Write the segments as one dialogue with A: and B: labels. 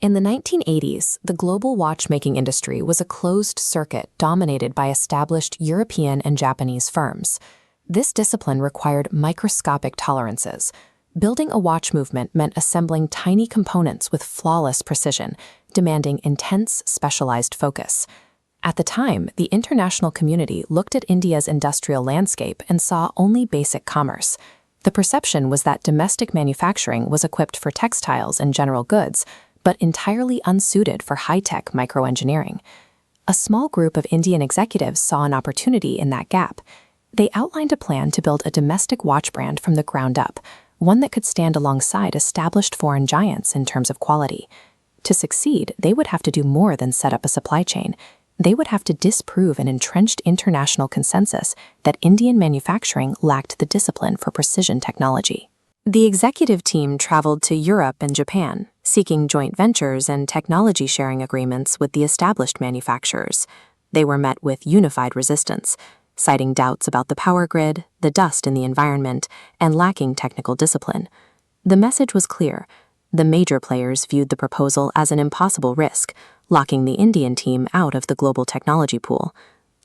A: In the 1980s, the global watchmaking industry was a closed circuit dominated by established European and Japanese firms. This discipline required microscopic tolerances. Building a watch movement meant assembling tiny components with flawless precision, demanding intense, specialized focus. At the time, the international community looked at India's industrial landscape and saw only basic commerce. The perception was that domestic manufacturing was equipped for textiles and general goods, but entirely unsuited for high-tech microengineering. A small group of Indian executives saw an opportunity in that gap. They outlined a plan to build a domestic watch brand from the ground up, one that could stand alongside established foreign giants in terms of quality. To succeed, they would have to do more than set up a supply chain. They would have to disprove an entrenched international consensus that Indian manufacturing lacked the discipline for precision technology. The executive team traveled to Europe and Japan, seeking joint ventures and technology sharing agreements with the established manufacturers. They were met with unified resistance, citing doubts about the power grid, the dust in the environment, and lacking technical discipline. The message was clear. The major players viewed the proposal as an impossible risk, locking the Indian team out of the global technology pool.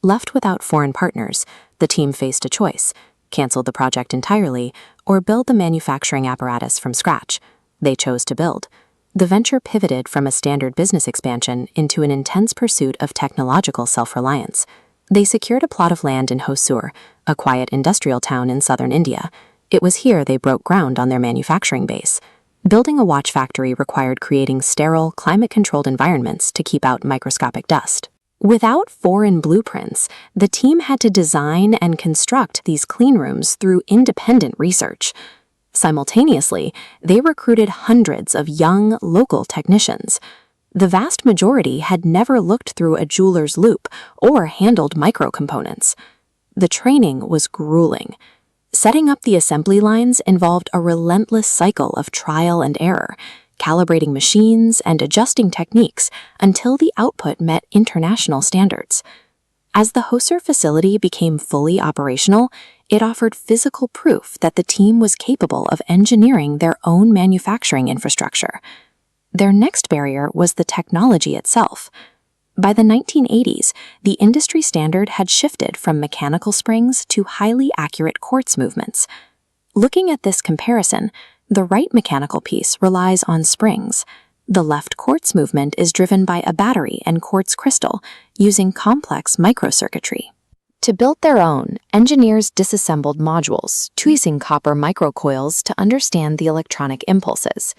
A: Left without foreign partners, the team faced a choice: cancel the project entirely or build the manufacturing apparatus from scratch. They chose to build. The venture pivoted from a standard business expansion into an intense pursuit of technological self-reliance. They secured a plot of land in Hosur, a quiet industrial town in southern India. It was here they broke ground on their manufacturing base. Building a watch factory required creating sterile, climate-controlled environments to keep out microscopic dust. Without foreign blueprints, the team had to design and construct these cleanrooms through independent research. Simultaneously, they recruited hundreds of young, local technicians. The vast majority had never looked through a jeweler's loupe or handled microcomponents. The training was grueling. Setting up the assembly lines involved a relentless cycle of trial and error, calibrating machines and adjusting techniques until the output met international standards. As the Hosur facility became fully operational, it offered physical proof that the team was capable of engineering their own manufacturing infrastructure. Their next barrier was the technology itself. By the 1980s, the industry standard had shifted from mechanical springs to highly accurate quartz movements. Looking at this comparison, the right mechanical piece relies on springs. The left quartz movement is driven by a battery and quartz crystal using complex microcircuitry. To build their own, engineers disassembled modules, tweezing copper microcoils to understand the electronic impulses.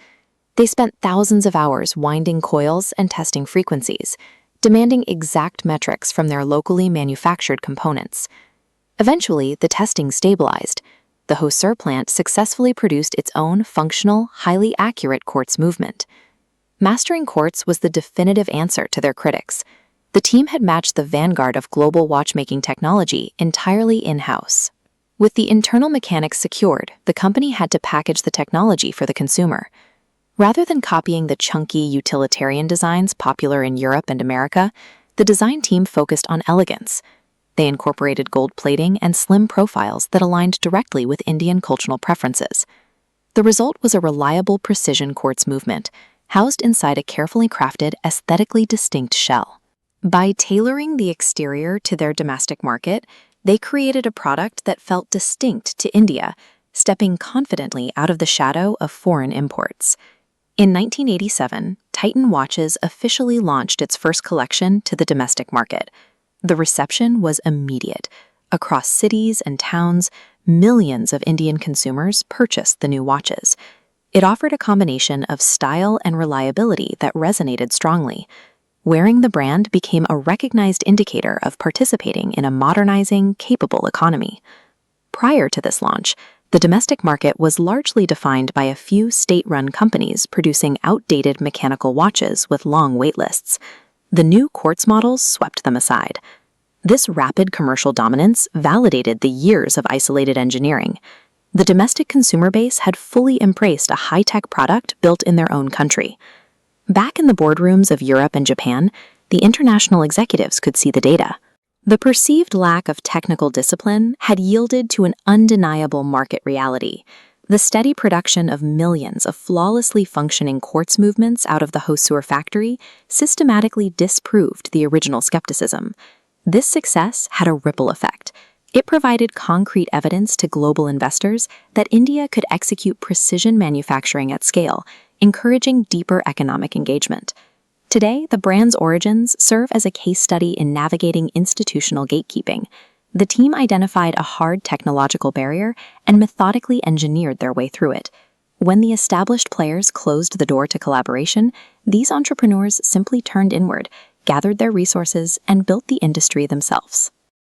A: They spent thousands of hours winding coils and testing frequencies, demanding exact metrics from their locally manufactured components. Eventually, the testing stabilized. The Hosur plant successfully produced its own functional, highly accurate quartz movement. Mastering quartz was the definitive answer to their critics. The team had matched the vanguard of global watchmaking technology entirely in-house. With the internal mechanics secured, the company had to package the technology for the consumer. Rather than copying the chunky utilitarian designs popular in Europe and America, the design team focused on elegance. They incorporated gold plating and slim profiles that aligned directly with Indian cultural preferences. The result was a reliable precision quartz movement, housed inside a carefully crafted, aesthetically distinct shell. By tailoring the exterior to their domestic market, they created a product that felt distinct to India, stepping confidently out of the shadow of foreign imports. In 1987, Titan Watches officially launched its first collection to the domestic market. The reception was immediate. Across cities and towns, millions of Indian consumers purchased the new watches. It offered a combination of style and reliability that resonated strongly. Wearing the brand became a recognized indicator of participating in a modernizing, capable economy. Prior to this launch, the domestic market was largely defined by a few state-run companies producing outdated mechanical watches with long waitlists. The new quartz models swept them aside. This rapid commercial dominance validated the years of isolated engineering. The domestic consumer base had fully embraced a high-tech product built in their own country. Back in the boardrooms of Europe and Japan, the international executives could see the data. The perceived lack of technical discipline had yielded to an undeniable market reality. The steady production of millions of flawlessly functioning quartz movements out of the Hosur factory systematically disproved the original skepticism. This success had a ripple effect. It provided concrete evidence to global investors that India could execute precision manufacturing at scale, encouraging deeper economic engagement. Today, the brand's origins serve as a case study in navigating institutional gatekeeping. The team identified a hard technological barrier and methodically engineered their way through it. When the established players closed the door to collaboration, these entrepreneurs simply turned inward, gathered their resources, and built the industry themselves.